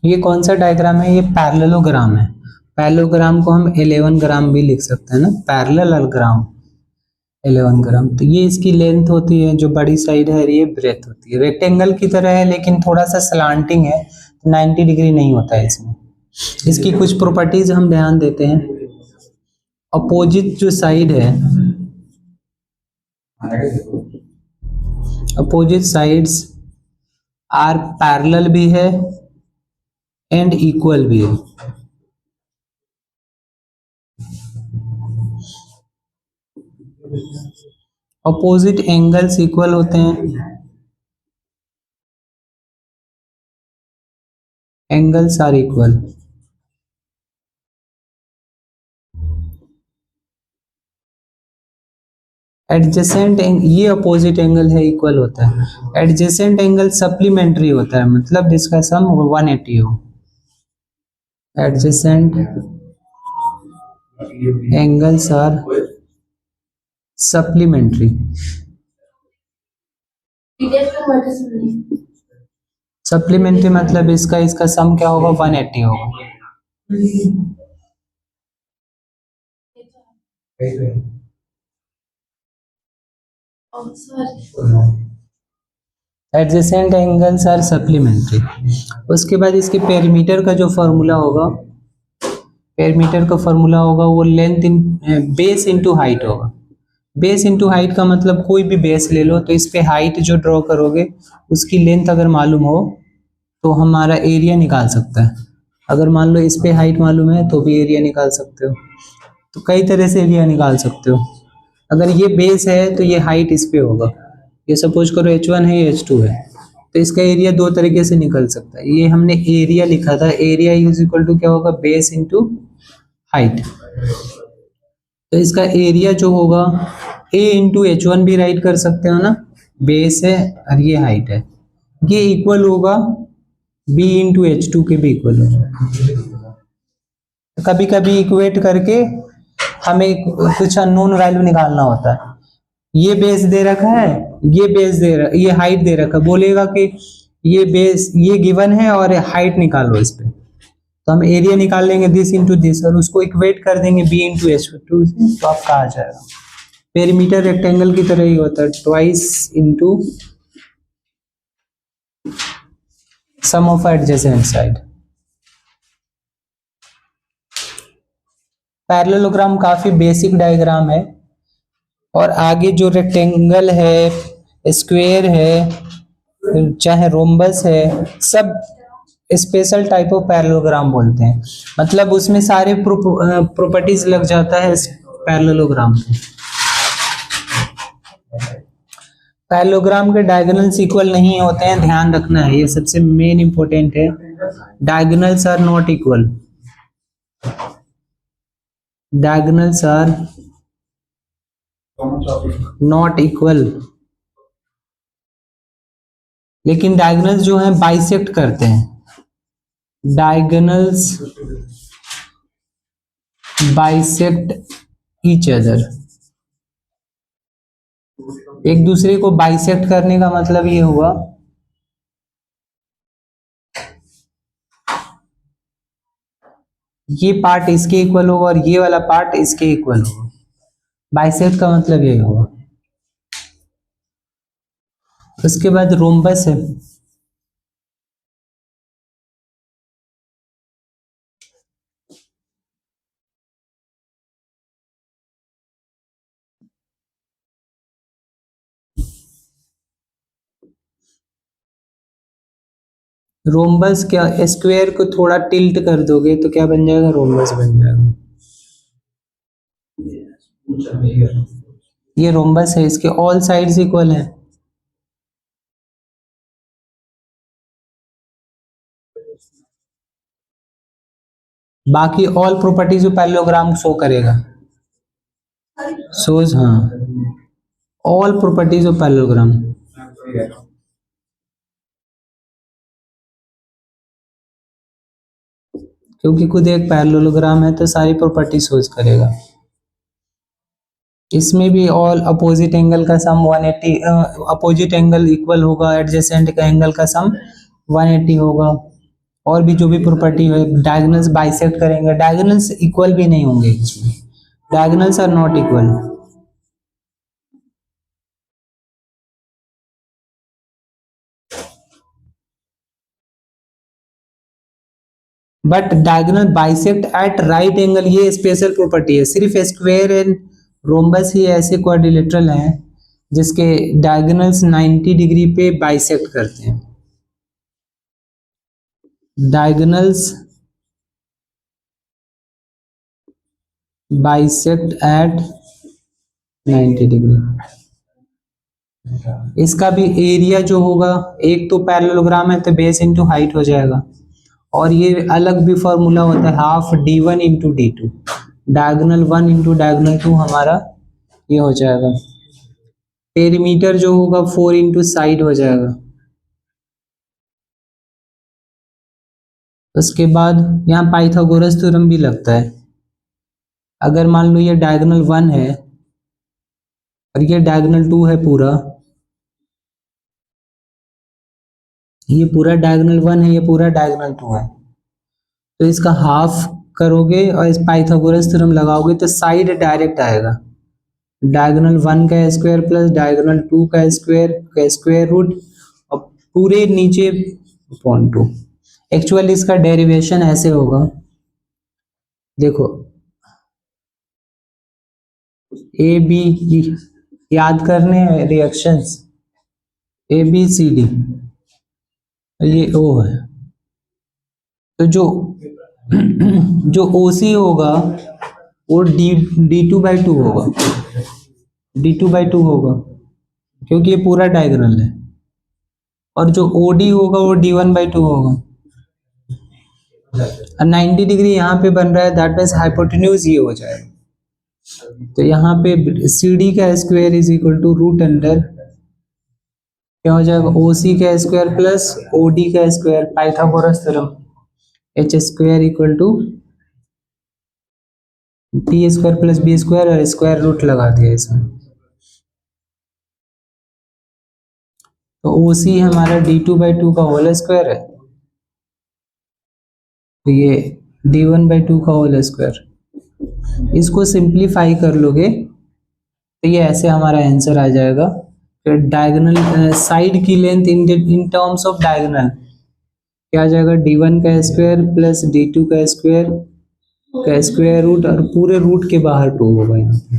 ये कौन सा डायग्राम है? ये पैरेललोग्राम है। पैरेललोग्राम को हम 11 ग्राम भी लिख सकते हैं ना, पैरेललोग्राम 11 ग्राम। तो ये इसकी लेंथ होती है जो बड़ी साइड है, ये ब्रेथ होती है। रेक्टेंगल की तरह है लेकिन थोड़ा सा स्लांटिंग है, 90 डिग्री नहीं होता है इसमें। इसकी कुछ प्रॉपर्टीज हम ध्यान देते हैं। अपोजिट जो साइड है, अपोजिट साइड्स आर पैरेलल भी है एंड इक्वल भी है। अपोजिट एंगल्स इक्वल होते हैं, एंगल्स आर इक्वल। एडजेसेंट ये अपोजिट एंगल है, इक्वल होता है। एडजेसेंट एंगल सप्लीमेंट्री होता है, मतलब जिसका सम 180 हो। Adjacent angles are supplementary. Supplementary मतलब इसका सम क्या होगा? 180 होगा। Adjacent angles are supplementary. उसके बाद इसके पेरीमीटर का जो फॉर्मूला होगा, पेरीमीटर का फॉर्मूला होगा वो length in base into height होगा। बेस इनटू हाइट का मतलब कोई भी बेस ले लो, तो इस पे हाइट जो ड्रॉ करोगे उसकी लेंथ अगर मालूम हो तो हमारा एरिया निकाल सकता है। अगर मान लो इस पे हाइट मालूम है तो भी एरिया निकाल सकते हो। तो कई तरह से एरिया निकाल सकते हो। अगर ये बेस है तो ये हाइट इस पे होगा। ये सपोज करो h1 है, ये h2 है, तो इसका एरिया दो तरीके से निकल सकता है। ये हमने एरिया लिखा था, एरिया इज इक्वल टू क्या होगा? Base into height. तो इसका एरिया जो होगा a इंटू h1 भी राइट कर सकते हो ना, बेस है और ये हाइट है। ये इक्वल होगा b इंटू h2 के भी इक्वल होगा। कभी कभी इक्वेट करके हमें कुछ अननोन वैल्यू निकालना होता है। ये बेस दे रखा है, ये बेस दे रखा, ये हाइट दे रखा, बोलेगा कि ये बेस ये गिवन है और हाइट निकालो इस पे, तो हम एरिया निकाल लेंगे दिस इंटू दिस और उसको इक्वेट कर देंगे b इंटू h2 से, तो आपका आ जाएगा। पेरीमीटर रेक्टेंगल की तरह ही होता है, twice into sum of adjacent side. Parallelogram काफी बेसिक डायग्राम है, और आगे जो रेक्टेंगल है, स्क्वायर है, चाहे रोम्बस है, सब स्पेशल टाइप ऑफ पैरेललोग्राम बोलते हैं। मतलब उसमें सारे प्रॉपर्टीज लग जाता है पैरेललोग्राम में। पैरेललोग्राम के डायगोनल्स इक्वल नहीं होते हैं, ध्यान रखना है, ये सबसे मेन इंपॉर्टेंट है। Diagonals are not equal, diagonals are not equal. लेकिन डायगोनल्स जो हैं बाइसेक्ट करते हैं, डायगोनल्स बाइसेक्ट ईच अदर। एक दूसरे को बाइसेक्ट करने का मतलब ये हुआ ये पार्ट इसके इक्वल होगा और ये वाला पार्ट इसके इक्वल होगा। बाइसेक्ट का मतलब ये होगा। उसके बाद रोम्बस है। रोम्बस क्या, स्क्वायर को थोड़ा टिल्ट कर दोगे तो क्या बन जाएगा? रोम्बस बन जाएगा। ये रोम्बस है, इसके ऑल साइड्स इक्वल है। बाकी ऑल प्रॉपर्टीज जो पैरेललोग्राम शो करेगा, सोज, हाँ, ऑल प्रॉपर्टीज ऑफ पैरेललोग्राम। क्योंकि खुद एक पैरेललोग्राम है तो सारी प्रॉपर्टी शोज करेगा। इसमें भी ऑल अपोजिट एंगल का सम 180, अपोजिट एंगल इक्वल होगा, एडजेसेंट का एंगल का सम 180 होगा। और भी जो भी प्रॉपर्टी है, डायगोनल्स बाइसेक्ट करेंगे, डायगोनल्स इक्वल भी नहीं होंगे इसमें, diagonals are not equal. But diagonal bisect at right angle, ये स्पेशल प्रॉपर्टी है, सिर्फ स्क्वायर एंड रोम्बस ही ऐसे क्वाड्रिलेटरल हैं जिसके डायगोनल्स 90 डिग्री पे बाइसेक्ट करते हैं। Diagonals bisect at 90 degree. इसका भी एरिया जो होगा, एक तो पैरेललोग्राम है तो बेस इंटू हाइट हो जाएगा, और ये अलग भी फॉर्मूला होता है, half d1 into d2, diagonal 1 into diagonal 2 हमारा ये हो जाएगा। पेरीमीटर जो होगा 4 इंटू साइड हो जाएगा। उसके बाद यहाँ पाइथागोरस थ्योरम भी लगता है। अगर मान लो ये डायगोनल 1 है और ये डायगोनल 2 है पूरा, ये पूरा डायगोनल 1 है, ये पूरा डायगोनल 2 है, तो इसका हाफ करोगे और इस पाइथागोरस थ्योरम लगाओगे तो साइड डायरेक्ट आएगा, डायगोनल 1 का स्क्वायर प्लस डायगोनल 2 का स्क्वायर रूट और पूरे नीचे अपॉन 2। एक्चुअली इसका डेरिवेशन ऐसे होगा, देखो ए बी, याद करने reactions, A B C D, ये ओ है, तो जो जो ओ सी होगा वो D2/2 होगा, D2/2 होगा क्योंकि ये पूरा डायगोनल है, और जो OD होगा वो D1/2 होगा। और 90 डिग्री यहाँ पे बन रहा है, दैट मीन्स हाइपोटेन्यूज ये हो जाएगा, तो यहाँ पे CD का square is equal to root under क्या हो जाएगा, OC का स्क्वायर प्लस OD का square, Pythagoras theorem, H square equal to B square plus B square, और स्क्वायर रूट लगा दिया इसमें, तो OC हमारा D2/2 का होल स्क्वायर है, तो ये D1/2 का होल स्क्वायर। इसको सिंप्लीफाई कर लोगे तो ये ऐसे हमारा आंसर आ जाएगा। फिर डायगोनल साइड की length in terms of diagonal क्या आ जाएगा, D1 का स्क्वायर प्लस D2 का स्क्वायर रूट, और पूरे रूट के बाहर 2 होगा यहाँ पे।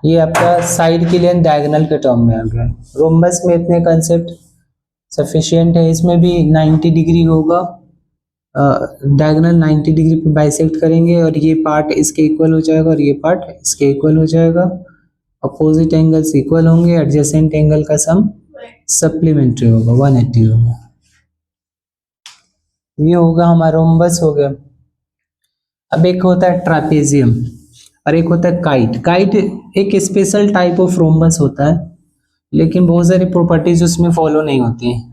ये आपका साइड की लेंथ डायगोनल के टर्म में आ गया। रोम्बस में इतने कंसेप्ट सफिशिएंट है, इसमें भी 90 डिग्री होगा, डायगोनल 90 डिग्री पे बाइसेक्ट करेंगे और ये पार्ट इसके इक्वल हो जाएगा और ये पार्ट इसके इक्वल हो जाएगा, अपोजिट एंगल्स इक्वल होंगे, एडजेसेंट एंगल का सम सप्लीमेंट्री होगा, 180 होगा। ये होगा हमारा रोम्बस हो गया। अब एक होता है ट्रापेजियम और एक होता है काइट। काइट एक स्पेशल टाइप ऑफ रोम्बस होता है, लेकिन बहुत सारी प्रॉपर्टीज उसमें फॉलो नहीं होती हैं।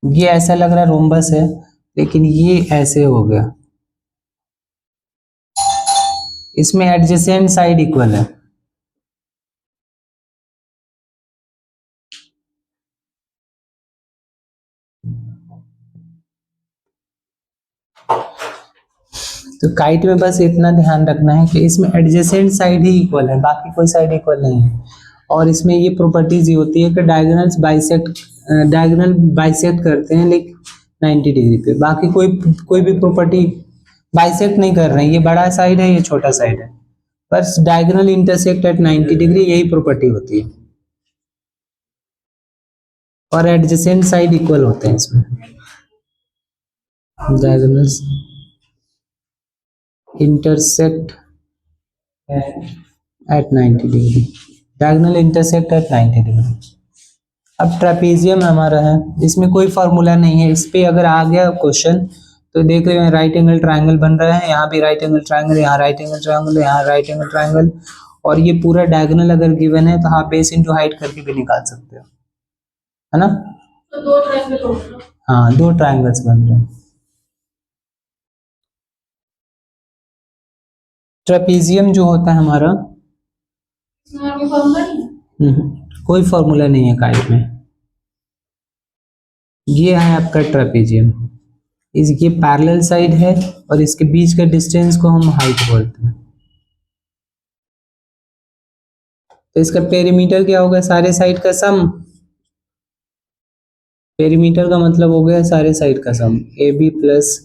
ये ऐसा लग रहा है रोम्बस है, लेकिन ये ऐसे हो गया, इसमें एडजेसेंट साइड इक्वल है। तो काइट में बस इतना ध्यान रखना है कि इसमें एडजेसेंट साइड ही इक्वल है, बाकी कोई साइड इक्वल नहीं है। और इसमें ये प्रॉपर्टीज ये होती है कि डायगोनल बाइसेक्ट करते हैं लेकिन 90 डिग्री पे, बाकी कोई भी प्रॉपर्टी बाइसेक्ट नहीं कर रहे हैं, ये बड़ा साइड है ये छोटा साइड है, बस डायगोनल इंटरसेक्ट एट 90 डिग्री, यही प्रॉपर्टी होती है। और एडजेसेंट साइड इक्वल होते हैं इसमें, diagonals intersect at 90 degree, diagonal intersect at 90 degree. अब ट्रेपेजियम हमारा है, इसमें कोई फार्मूला नहीं है, इस पे अगर आ गया क्वेश्चन तो देख रहे हैं राइट एंगल ट्रायंगल बन रहा है, यहाँ भी राइट एंगल ट्रायंगल, यहाँ राइट एंगल ट्रायंगल, यहाँ राइट एंगल ट्रायंगल, और ये पूरा डायगोनल अगर गिवन है तो हाफ बेस इंटू हाइट करके भी निकाल सकते हो, है ना। तो दो ट्रायंगल, हाँ 2 ट्रायंगल्स बन रहे हैं। ट्रेपीजियम जो होता है हमारा, कोई फॉर्मूला नहीं है काइट में। ये है आपका ट्रेपीजियम, इसकी पैरेलल साइड है और इसके बीच का डिस्टेंस को हम हाइट बोलते हैं। तो इसका पेरीमीटर क्या होगा, सारे साइड का सम। पेरीमीटर का मतलब हो गया सारे साइड का sum, A B plus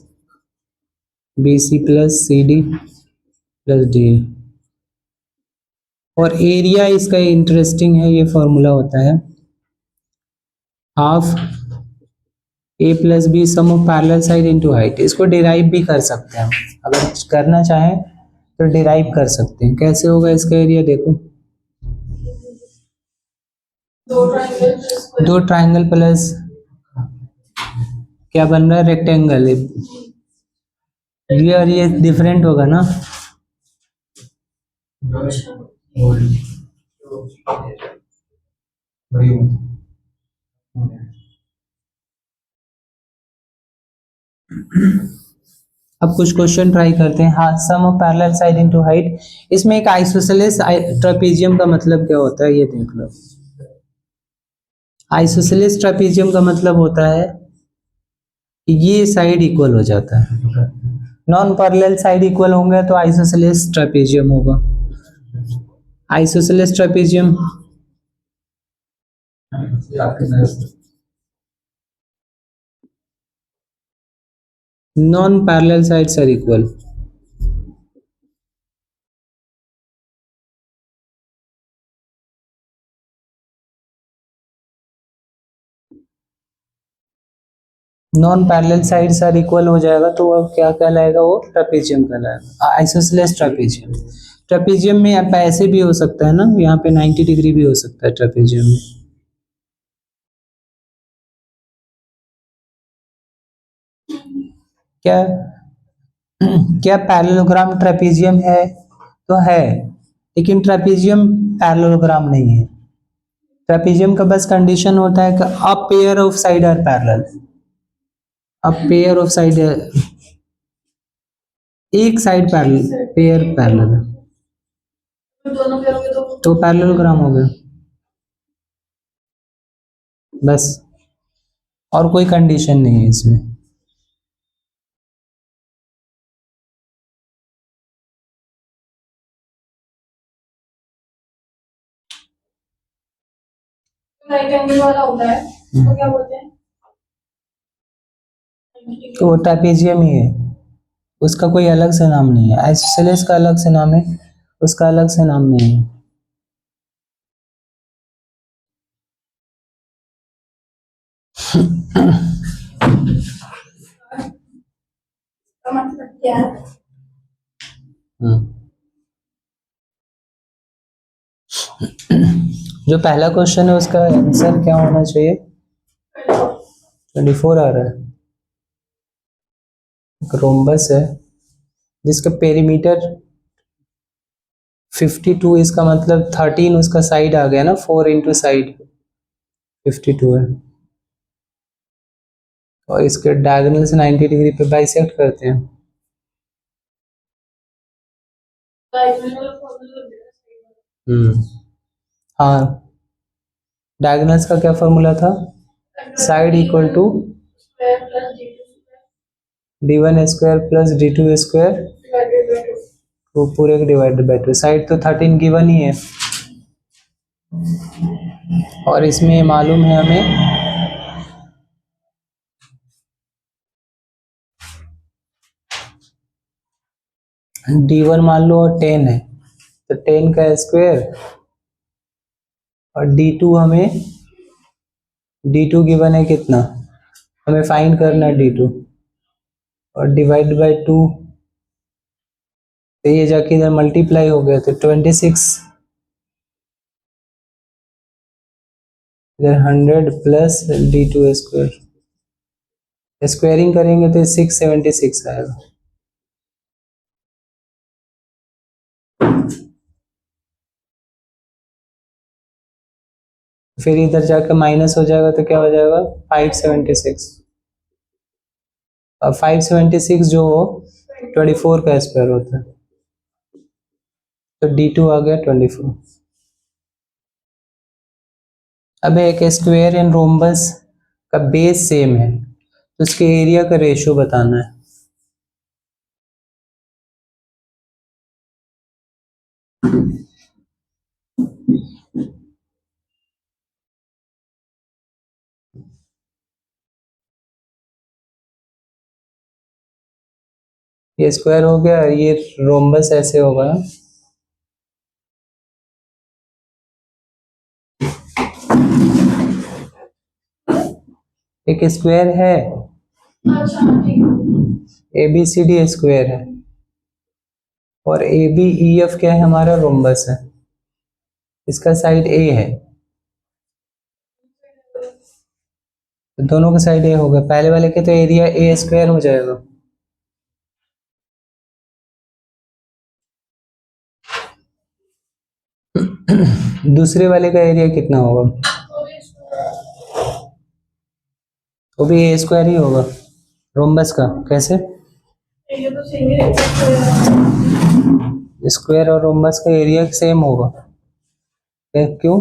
B C plus C D plus D. और एरिया इसका इंटरेस्टिंग है, ये फॉर्मूला होता है half A plus B sum of parallel side into height. इसको डिराइव भी कर सकते हैं, अगर करना चाहें तो डिराइव कर सकते हैं। कैसे होगा इसका एरिया, देखो दो ट्राइंगल प्लस क्या बन रहा है, रेक्टेंगल। ये और ये डिफरेंट होगा ना। अब कुछ क्वेश्चन ट्राई करते हैं। हाँ, sum of parallel side into height. इसमें एक आइसोसेलेस ट्रेपीजियम का मतलब क्या होता है, ये देख लो। आइसोसेलेस ट्रेपीजियम का मतलब होता है कि ये साइड इक्वल हो जाता है। नॉन पैरेलल साइड इक्वल होंगे तो आइसोसेलेस ट्रेपीजियम होगा। Isosceles trapezium non parallel sides are equal. Non parallel sides are equal हो जाएगा तो वो क्या कहलाएगा, वो ट्रेपीजियम कहलाएगा, आइसोसेलेस ट्रेपीजियम। ट्रेपीजियम में आप ऐसे भी हो सकता है ना, यहाँ पे 90 डिग्री भी हो सकता है ट्रेपीजियम में। क्या क्या पैरेललोग्राम ट्रेपीजियम है, तो है, लेकिन ट्रेपीजियम पैरेललोग्राम नहीं है। ट्रेपीजियम का बस कंडीशन होता है कि a pair of side are parallel. A pair of side, एक साइड पैरेलल, पेयर पैरेलल है तो पैरेललोग्राम हो गया बस, और कोई कंडीशन नहीं है इसमें। राइट एंगल वाला होता है तो क्या बोलते हैं, तो वो ट्रेपीजियम ही है, उसका कोई अलग से नाम नहीं है। आइसोसेलेस का अलग से नाम है, उसका अलग से नाम नहीं है। जो पहला क्वेश्चन है उसका आंसर क्या होना चाहिए, 24 आ रहा है। एक रोम्बस है जिसका पेरीमीटर 52, इसका मतलब 13 उसका साइड आ गया ना, 4 इंटू साइड 52 है। और इसके डायगोनल से 90 डिग्री पे बाइसेक्ट करते हैं। हाँ, डायगोनल्स का क्या फॉर्मूला था, side equal to d1 square plus d2 square, तो पूरे का डिवाइडेड बाय 2। साइड तो 13 गिवन ही है, और इसमें मालूम है हमें d1 मान लो और 10 है, तो 10 का स्क्वायर, और d2 हमें, d2 गिवन है कितना, हमें फाइंड करना है d2, और डिवाइड बाय 2, तो ये जाके इधर मल्टीप्लाई हो गया तो 26, इधर 100 प्लस d2 स्क्वायर, स्क्वायरिंग करेंगे तो 676 आएगा। फिर इधर जाकर माइनस हो जाएगा तो क्या हो जाएगा, 576, और 576 जो हो 24 का स्क्वायर होता है। तो D2 आ गया 24। अब एक स्क्वायर इन रोम्बस का बेस सेम है तो उसके एरिया का रेशियो बताना है। ये स्क्वायर हो गया, ये रोम्बस ऐसे होगा। एक स्क्वायर है, ABCD स्क्वायर है और ABEF क्या है, हमारा रोम्बस है। इसका साइड A है तो दोनों का साइड A होगा। पहले वाले के तो एरिया A स्क्वायर हो जाएगा। दूसरे वाले का एरिया कितना होगा? वो भी A स्क्वायर ही होगा रोम्बस का। कैसे? स्क्वायर और रोम्बस का एरिया सेम होगा। क्यों?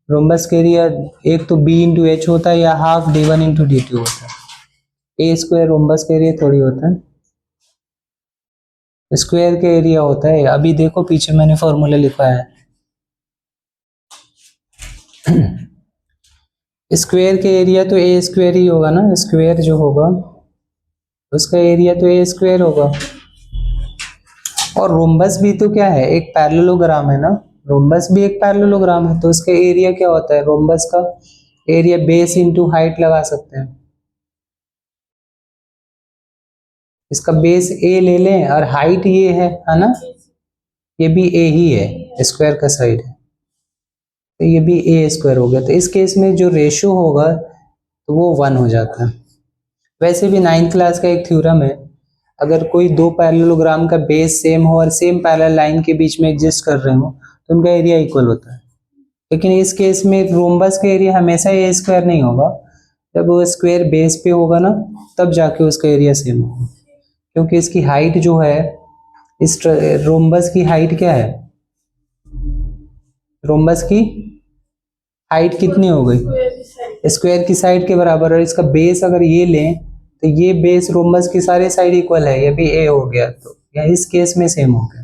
रोम्बस का एरिया एक तो B इंटू एच होता है या हाफ D1 इंटू D2 होता है। A स्क्वायर रोम्बस का एरिया थोड़ी होता है, स्क्वायर का एरिया होता है। अभी देखो पीछे मैंने फॉर्मूला लिखा है, स्क्वायर के एरिया तो A स्क्वायर ही होगा ना। स्क्वायर जो होगा उसका एरिया तो A स्क्वायर होगा। और रोम्बस भी तो क्या है, एक पैरेललोग्राम है ना। रोम्बस भी एक पैरेललोग्राम है तो उसका एरिया क्या होता है? रोम्बस का एरिया बेस इंटू हाइट लगा सकते हैं। इसका बेस A ले लें और हाइट ये है ना, ये भी A ही है, स्क्वायर का साइड है तो ये भी A स्क्वायर हो गया। तो इस केस में जो रेशियो होगा तो वो 1 हो जाता है। वैसे भी 9th क्लास का एक थ्योरम है, अगर कोई दो पैरेललोग्राम का बेस सेम हो और सेम पैरेलल लाइन के बीच में एग्जिस्ट कर रहे हो तो उनका एरिया इक्वल होता है। लेकिन इस केस में रोम्बस का एरिया हमेशा A स्क्वायर नहीं होगा, जब वो स्क्वायर बेस पे होगा ना तब जाके उसका एरिया सेम होगा। क्योंकि इसकी हाइट जो है, इस रोम्बस की हाइट क्या है? रोम्बस की हाइट कितनी हो गई? स्क्वायर की साइड के बराबर। और इसका बेस अगर ये लें तो ये बेस रोम्बस की सारे साइड इक्वल है, ये भी A हो गया तो या इस केस में सेम हो गया।